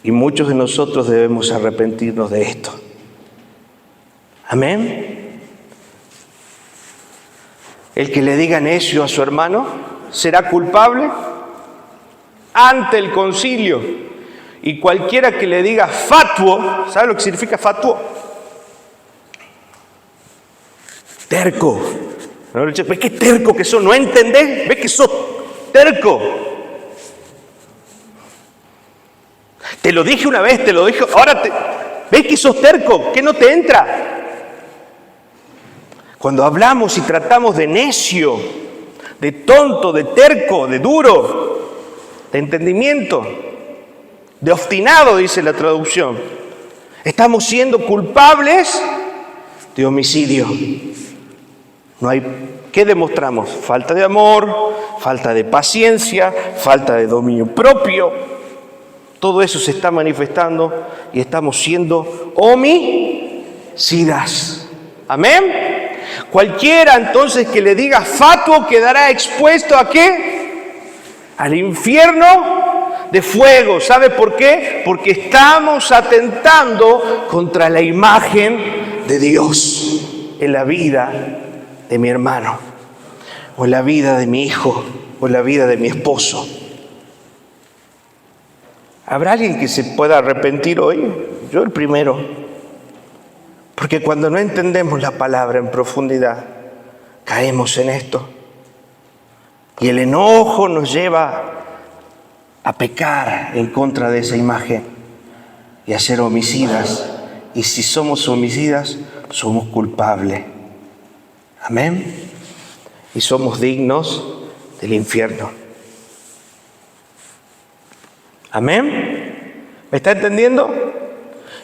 y muchos de nosotros debemos arrepentirnos de esto. Amén. El que le diga necio a su hermano será culpable ante el concilio. Y cualquiera que le diga fatuo, ¿sabe lo que significa fatuo? Terco. ¿Ves qué terco que sos? ¿No entendés? ¿Ves que sos terco? Te lo dije una vez, te lo dije, ahora ¿ves que sos terco? ¿Qué no te entra? Cuando hablamos y tratamos de necio, de tonto, de terco, de duro, de entendimiento, de obstinado, dice la traducción, estamos siendo culpables de homicidio. ¿Qué demostramos? Falta de amor, falta de paciencia, falta de dominio propio. Todo eso se está manifestando y estamos siendo homicidas. ¿Amén? Cualquiera entonces que le diga fatuo quedará expuesto ¿a qué? Al infierno de fuego. ¿Sabe por qué? Porque estamos atentando contra la imagen de Dios en la vida de mi hermano, o en la vida de mi hijo, o en la vida de mi esposo. ¿Habrá alguien que se pueda arrepentir hoy? Yo el primero. Porque cuando no entendemos la palabra en profundidad, caemos en esto. Y el enojo nos lleva a pecar en contra de esa imagen y a ser homicidas. Y si somos homicidas, somos culpables. Amén. Y somos dignos del infierno. Amén. ¿Me está entendiendo?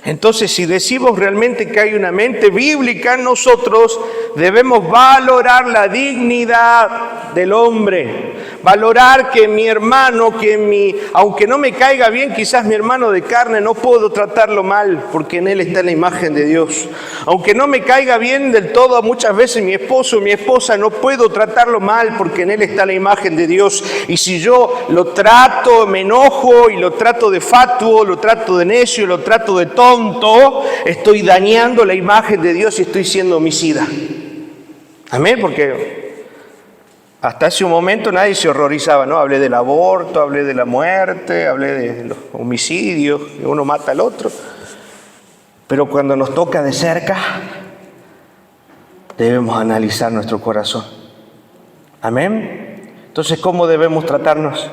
Entonces, si decimos realmente que hay una mente bíblica en nosotros, debemos valorar la dignidad del hombre. Valorar que mi hermano, aunque no me caiga bien, quizás mi hermano de carne, no puedo tratarlo mal, porque en él está la imagen de Dios. Aunque no me caiga bien del todo muchas veces mi esposo o mi esposa, no puedo tratarlo mal, porque en él está la imagen de Dios. Y si yo lo trato, me enojo y lo trato de fatuo, lo trato de necio, lo trato de tonto, estoy dañando la imagen de Dios y estoy siendo homicida. Amén, porque hasta hace un momento nadie se horrorizaba, ¿no? Hablé del aborto, hablé de la muerte, hablé de los homicidios, que uno mata al otro. Pero cuando nos toca de cerca, debemos analizar nuestro corazón. Amén. Entonces, ¿cómo debemos tratarnos?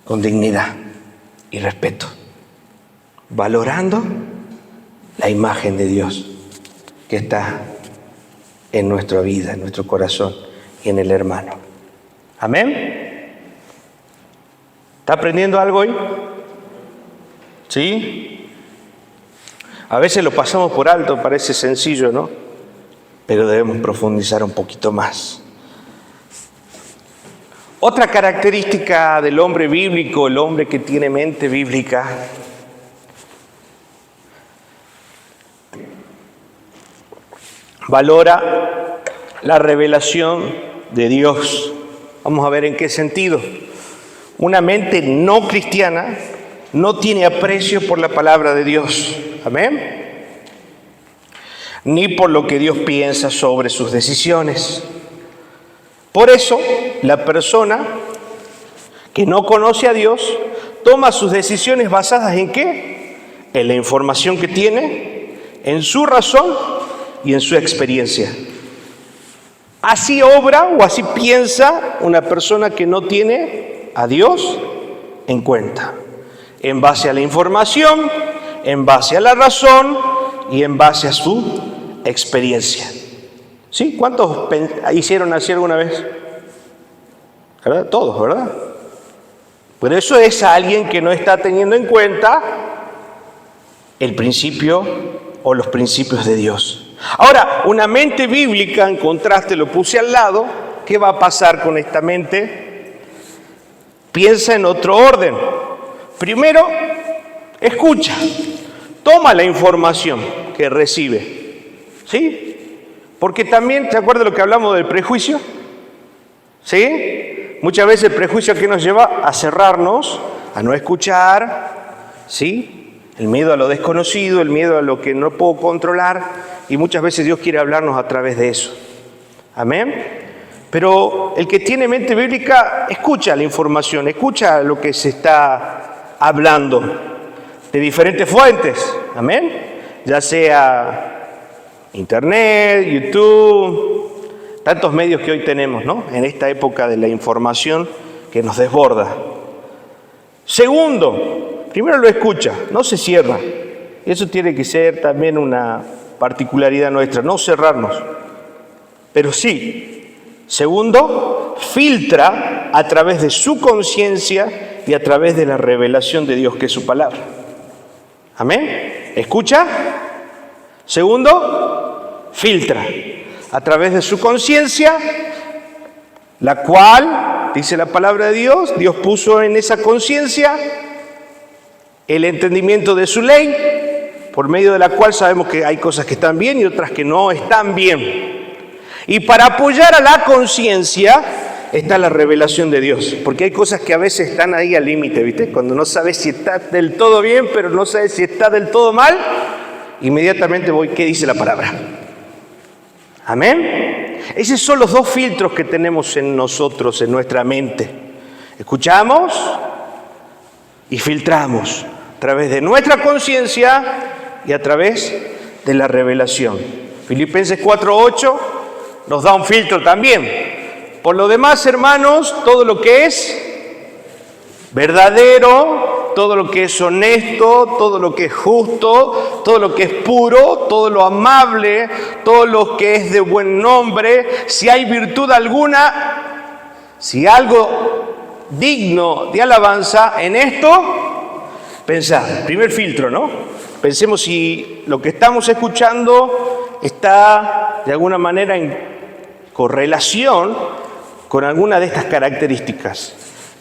Con dignidad y respeto, valorando la imagen de Dios que está en nuestra vida, en nuestro corazón y en el hermano. Amén. ¿Está aprendiendo algo hoy? ¿Sí? A veces lo pasamos por alto, parece sencillo, ¿no? Pero debemos profundizar un poquito más. Otra característica del hombre bíblico, el hombre que tiene mente bíblica, valora la revelación de Dios. Vamos a ver en qué sentido. Una mente no cristiana no tiene aprecio por la palabra de Dios. Amén. Ni por lo que Dios piensa sobre sus decisiones. Por eso, la persona que no conoce a Dios toma sus decisiones basadas ¿en qué? En la información que tiene, en su razón y en su experiencia. Así obra o así piensa una persona que no tiene a Dios en cuenta. En base a la información, en base a la razón y en base a su experiencia. ¿Sí? ¿Cuántos hicieron así alguna vez? ¿Verdad? Todos, ¿verdad? Por eso es alguien que no está teniendo en cuenta el principio o los principios de Dios. Ahora, una mente bíblica, en contraste, lo puse al lado. ¿Qué va a pasar con esta mente? Piensa en otro orden. Primero, escucha, toma la información que recibe. ¿Sí? Porque también, ¿te acuerdas de lo que hablamos del prejuicio? ¿Sí? Muchas veces el prejuicio que nos lleva a cerrarnos, a no escuchar, ¿sí? El miedo a lo desconocido, el miedo a lo que no puedo controlar, y muchas veces Dios quiere hablarnos a través de eso. Amén. Pero el que tiene mente bíblica escucha la información, escucha lo que se está hablando de diferentes fuentes. Amén. Ya sea Internet, YouTube, tantos medios que hoy tenemos, ¿no? En esta época de la información que nos desborda. Segundo, primero lo escucha, no se cierra. Y eso tiene que ser también una particularidad nuestra, no cerrarnos. Pero sí, segundo, filtra a través de su conciencia y a través de la revelación de Dios, que es su palabra. ¿Amén? ¿Escucha? Segundo, filtra a través de su conciencia, la cual, dice la palabra de Dios, Dios puso en esa conciencia el entendimiento de su ley, por medio de la cual sabemos que hay cosas que están bien y otras que no están bien. Y para apoyar a la conciencia está la revelación de Dios, porque hay cosas que a veces están ahí al límite, ¿viste? Cuando no sabes si está del todo bien, pero no sabes si está del todo mal, inmediatamente voy, ¿qué dice la palabra? Amén. Esos son los dos filtros que tenemos en nosotros, en nuestra mente. Escuchamos y filtramos a través de nuestra conciencia y a través de la revelación. Filipenses 4:8 nos da un filtro también. Por lo demás, hermanos, todo lo que es verdadero, todo lo que es honesto, todo lo que es justo, todo lo que es puro, todo lo amable, todo lo que es de buen nombre, si hay virtud alguna, si algo digno de alabanza, en esto, pensad. Primer filtro, ¿no? Pensemos si lo que estamos escuchando está de alguna manera en correlación con alguna de estas características.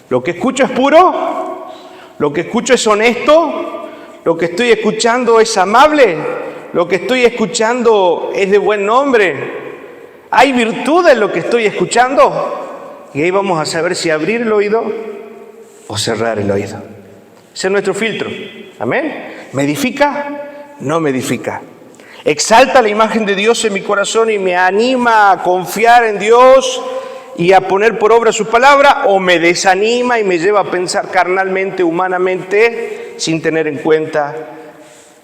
Lo que escucho es puro, lo que escucho es honesto, lo que estoy escuchando es amable, lo que estoy escuchando es de buen nombre. ¿Hay virtud en lo que estoy escuchando? Y ahí vamos a saber si abrir el oído o cerrar el oído. Ese es nuestro filtro. ¿Amén? ¿Me edifica? No me edifica. ¿Exalta la imagen de Dios en mi corazón y me anima a confiar en Dios y a poner por obra su palabra, o me desanima y me lleva a pensar carnalmente, humanamente, sin tener en cuenta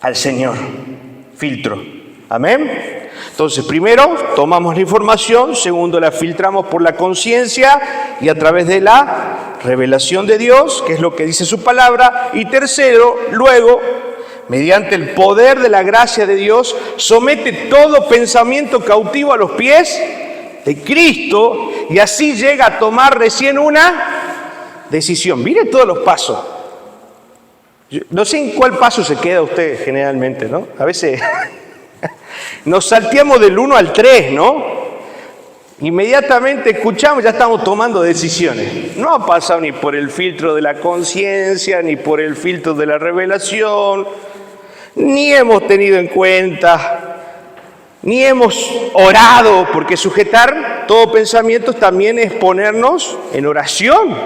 al Señor? Filtro. ¿Amén? Entonces, primero, tomamos la información. Segundo, la filtramos por la conciencia y a través de la revelación de Dios, que es lo que dice su palabra. Y tercero, luego, mediante el poder de la gracia de Dios, somete todo pensamiento cautivo a los pies de Cristo, y así llega a tomar recién una decisión. Mire todos los pasos. No sé en cuál paso se queda usted generalmente, ¿no? A veces nos salteamos del 1 al 3, ¿no? Inmediatamente escuchamos, ya estamos tomando decisiones. No ha pasado ni por el filtro de la conciencia, ni por el filtro de la revelación, ni hemos tenido en cuenta, ni hemos orado, porque sujetar todo pensamiento también es ponernos en oración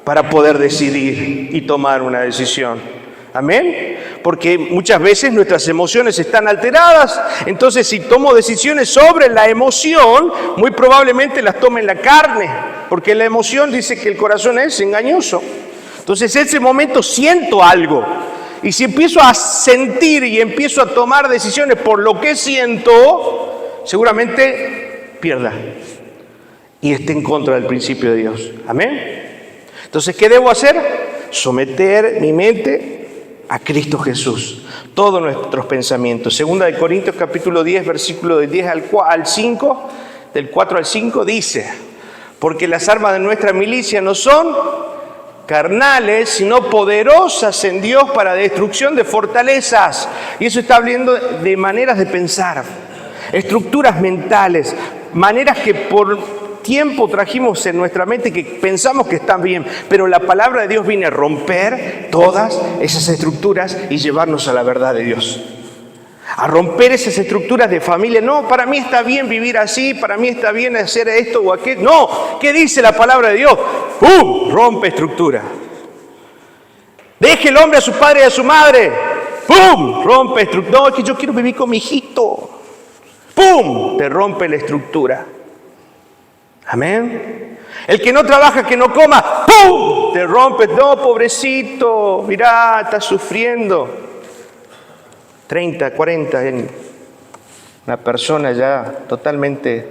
para poder decidir y tomar una decisión. ¿Amén? Porque muchas veces nuestras emociones están alteradas, entonces si tomo decisiones sobre la emoción, muy probablemente las tome en la carne, porque la emoción dice que el corazón es engañoso. Entonces en ese momento siento algo. Y si empiezo a sentir y empiezo a tomar decisiones por lo que siento, seguramente pierda y esté en contra del principio de Dios. ¿Amén? Entonces, ¿qué debo hacer? Someter mi mente a Cristo Jesús. Todos nuestros pensamientos. Segunda de Corintios capítulo 10, versículo del 10 al 5, del 4 al 5, dice: porque las armas de nuestra milicia no son carnales, sino poderosas en Dios para destrucción de fortalezas. Y eso está hablando de maneras de pensar, estructuras mentales, maneras que por tiempo trajimos en nuestra mente que pensamos que están bien, pero la palabra de Dios viene a romper todas esas estructuras y llevarnos a la verdad de Dios. A romper esas estructuras de familia. No, para mí está bien vivir así, para mí está bien hacer esto o aquello. No, ¿qué dice la palabra de Dios? ¡Pum! Rompe estructura. Deje el hombre a su padre y a su madre. ¡Pum! Rompe estructura. No, es que yo quiero vivir con mi hijito. ¡Pum! Te rompe la estructura. Amén. El que no trabaja, que no coma. ¡Pum! Te rompe. No, pobrecito, mirá, está sufriendo. 30, 40 años. Una persona ya totalmente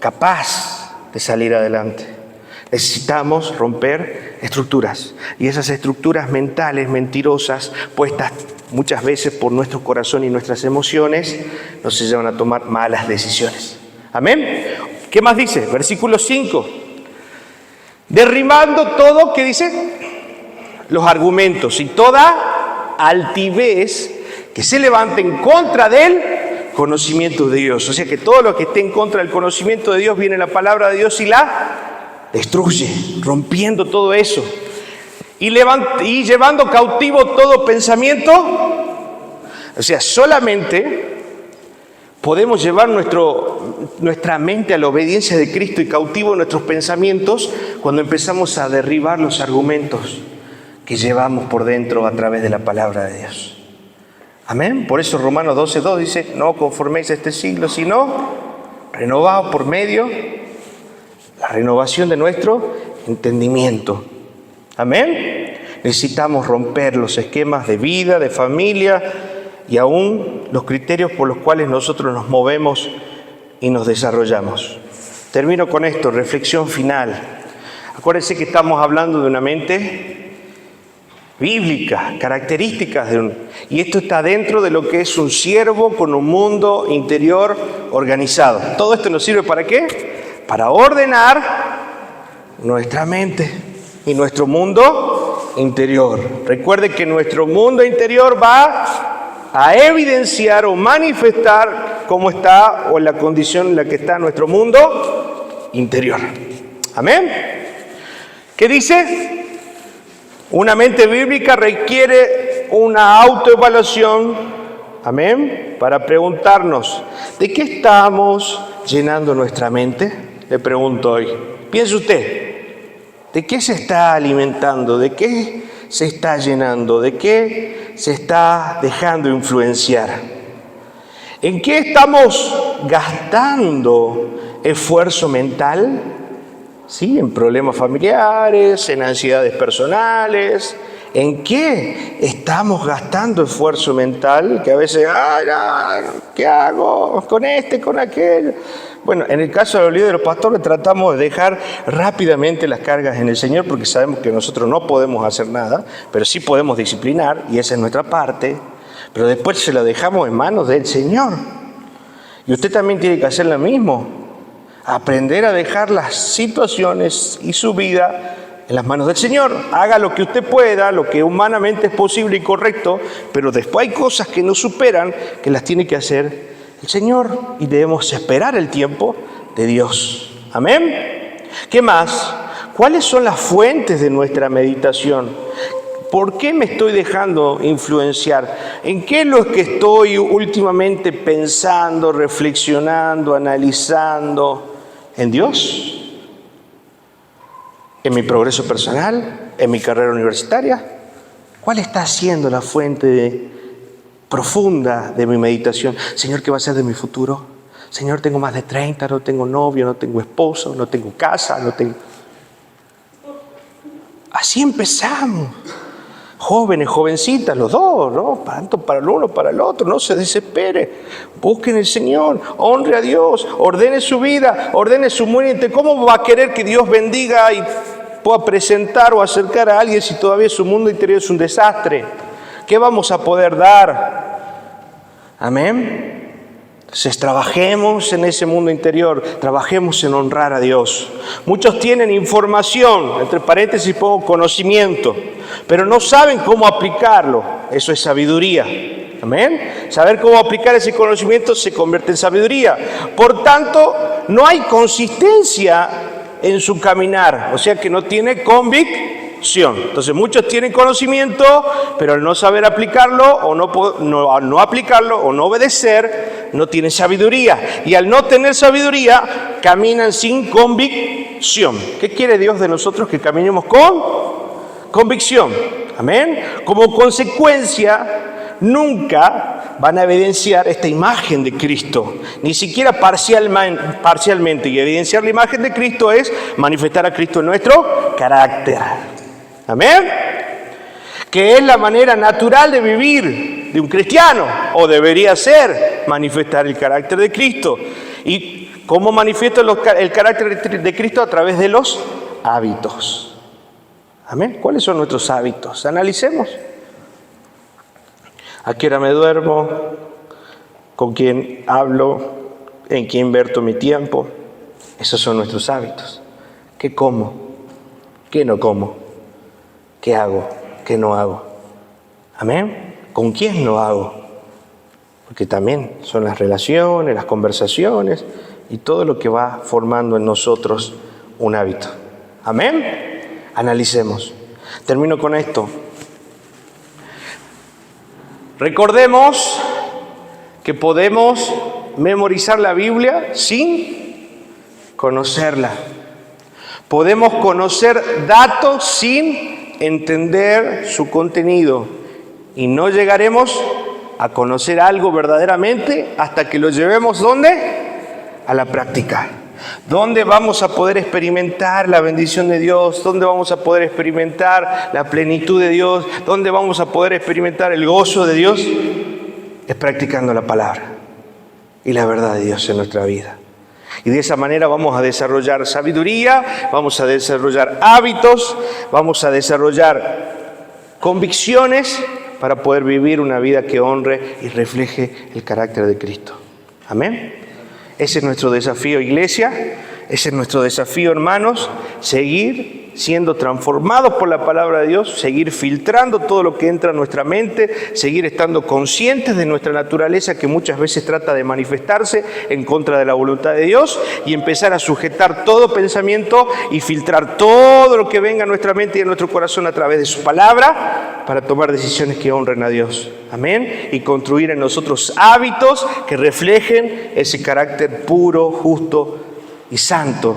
capaz de salir adelante. Necesitamos romper estructuras. Y esas estructuras mentales, mentirosas, puestas muchas veces por nuestro corazón y nuestras emociones nos llevan a tomar malas decisiones. Amén. ¿Qué más dice? Versículo 5. Derribando todo, ¿qué dice? Los argumentos y toda altivez que se levante en contra del conocimiento de Dios. O sea que todo lo que esté en contra del conocimiento de Dios, viene la palabra de Dios y la destruye, rompiendo todo eso. Y llevando cautivo todo pensamiento. O sea, solamente podemos llevar nuestra mente a la obediencia de Cristo y cautivo nuestros pensamientos cuando empezamos a derribar los argumentos que llevamos por dentro a través de la palabra de Dios. Amén. Por eso Romanos 12:2 dice, no conforméis a este siglo, sino renovaos por medio la renovación de nuestro entendimiento. Amén. Necesitamos romper los esquemas de vida, de familia y aún los criterios por los cuales nosotros nos movemos y nos desarrollamos. Termino con esto, reflexión final. Acuérdense que estamos hablando de una mente bíblica, características y esto está dentro de lo que es un siervo con un mundo interior organizado. Todo esto nos sirve ¿para qué? Para ordenar nuestra mente y nuestro mundo interior. Recuerde que nuestro mundo interior va a evidenciar o manifestar cómo está o la condición en la que está nuestro mundo interior. Amén. ¿Qué dice? Una mente bíblica requiere una autoevaluación, amén, para preguntarnos, ¿de qué estamos llenando nuestra mente? Le pregunto hoy. Piense usted, ¿de qué se está alimentando? ¿De qué se está llenando? ¿De qué se está dejando influenciar? ¿En qué estamos gastando esfuerzo mental? ¿Sí? En problemas familiares, en ansiedades personales. ¿En qué estamos gastando esfuerzo mental? Que a veces, ¿qué hago con con aquello? Bueno, en el caso de los líderes de los pastores tratamos de dejar rápidamente las cargas en el Señor porque sabemos que nosotros no podemos hacer nada, pero sí podemos disciplinar y esa es nuestra parte, pero después se lo dejamos en manos del Señor. Y usted también tiene que hacer lo mismo. Aprender a dejar las situaciones y su vida en las manos del Señor. Haga lo que usted pueda, lo que humanamente es posible y correcto, pero después hay cosas que nos superan que las tiene que hacer el Señor y debemos esperar el tiempo de Dios. Amén. ¿Qué más? ¿Cuáles son las fuentes de nuestra meditación? ¿Por qué me estoy dejando influenciar? ¿En qué es lo que estoy últimamente pensando, reflexionando, analizando? ¿En Dios? ¿En mi progreso personal? ¿En mi carrera universitaria? ¿Cuál está siendo la fuente profunda de mi meditación? Señor, ¿qué va a ser de mi futuro? Señor, tengo más de 30, no tengo novio, no tengo esposo, no tengo casa, no tengo... Así empezamos. Jóvenes, jovencitas, los dos, ¿no? Tanto para el uno, para el otro, no se desespere. Busquen el Señor, honre a Dios, ordene su vida, ordene su muerte. ¿Cómo va a querer que Dios bendiga y pueda presentar o acercar a alguien si todavía su mundo interior es un desastre? ¿Qué vamos a poder dar? Amén. Entonces trabajemos en ese mundo interior, trabajemos en honrar a Dios. Muchos tienen información, entre paréntesis pongo conocimiento, pero no saben cómo aplicarlo. Eso es sabiduría. Amén. Saber cómo aplicar ese conocimiento se convierte en sabiduría. Por tanto, no hay consistencia en su caminar, o sea que no tiene convicción. Entonces muchos tienen conocimiento, pero al no saber aplicarlo o no aplicarlo o no obedecer, no tienen sabiduría. Y al no tener sabiduría, caminan sin convicción. ¿Qué quiere Dios de nosotros? Que caminemos con convicción. Amén. Como consecuencia, nunca van a evidenciar esta imagen de Cristo, ni siquiera parcialmente. Y evidenciar la imagen de Cristo es manifestar a Cristo en nuestro carácter. Amén. Que es la manera natural de vivir de un cristiano, o debería ser manifestar el carácter de Cristo. ¿Y cómo manifiesto el carácter de Cristo? A través de los hábitos. Amén. ¿Cuáles son nuestros hábitos? Analicemos. ¿A qué hora me duermo? ¿Con quién hablo? ¿En quién invierto mi tiempo? Esos son nuestros hábitos. ¿Qué como? ¿Qué no como? ¿Qué hago? ¿Qué no hago? ¿Amén? ¿Con quién no hago? Porque también son las relaciones, las conversaciones y todo lo que va formando en nosotros un hábito. ¿Amén? Analicemos. Termino con esto. Recordemos que podemos memorizar la Biblia sin conocerla. Podemos conocer datos sin entender su contenido. Y no llegaremos a conocer algo verdaderamente hasta que lo llevemos, ¿dónde? A la práctica. ¿Dónde vamos a poder experimentar la bendición de Dios? ¿Dónde vamos a poder experimentar la plenitud de Dios? ¿Dónde vamos a poder experimentar el gozo de Dios? Es practicando la palabra y la verdad de Dios en nuestra vida. Y de esa manera vamos a desarrollar sabiduría, vamos a desarrollar hábitos, vamos a desarrollar convicciones para poder vivir una vida que honre y refleje el carácter de Cristo. Amén. Ese es nuestro desafío, iglesia. Ese es nuestro desafío, hermanos. Seguir siendo transformados por la palabra de Dios, seguir filtrando todo lo que entra a nuestra mente, seguir estando conscientes de nuestra naturaleza que muchas veces trata de manifestarse en contra de la voluntad de Dios y empezar a sujetar todo pensamiento y filtrar todo lo que venga a nuestra mente y a nuestro corazón a través de su palabra para tomar decisiones que honren a Dios. Amén. Y construir en nosotros hábitos que reflejen ese carácter puro, justo y santo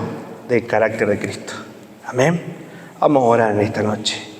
del carácter de Cristo. Amén. Vamos a orar en esta noche.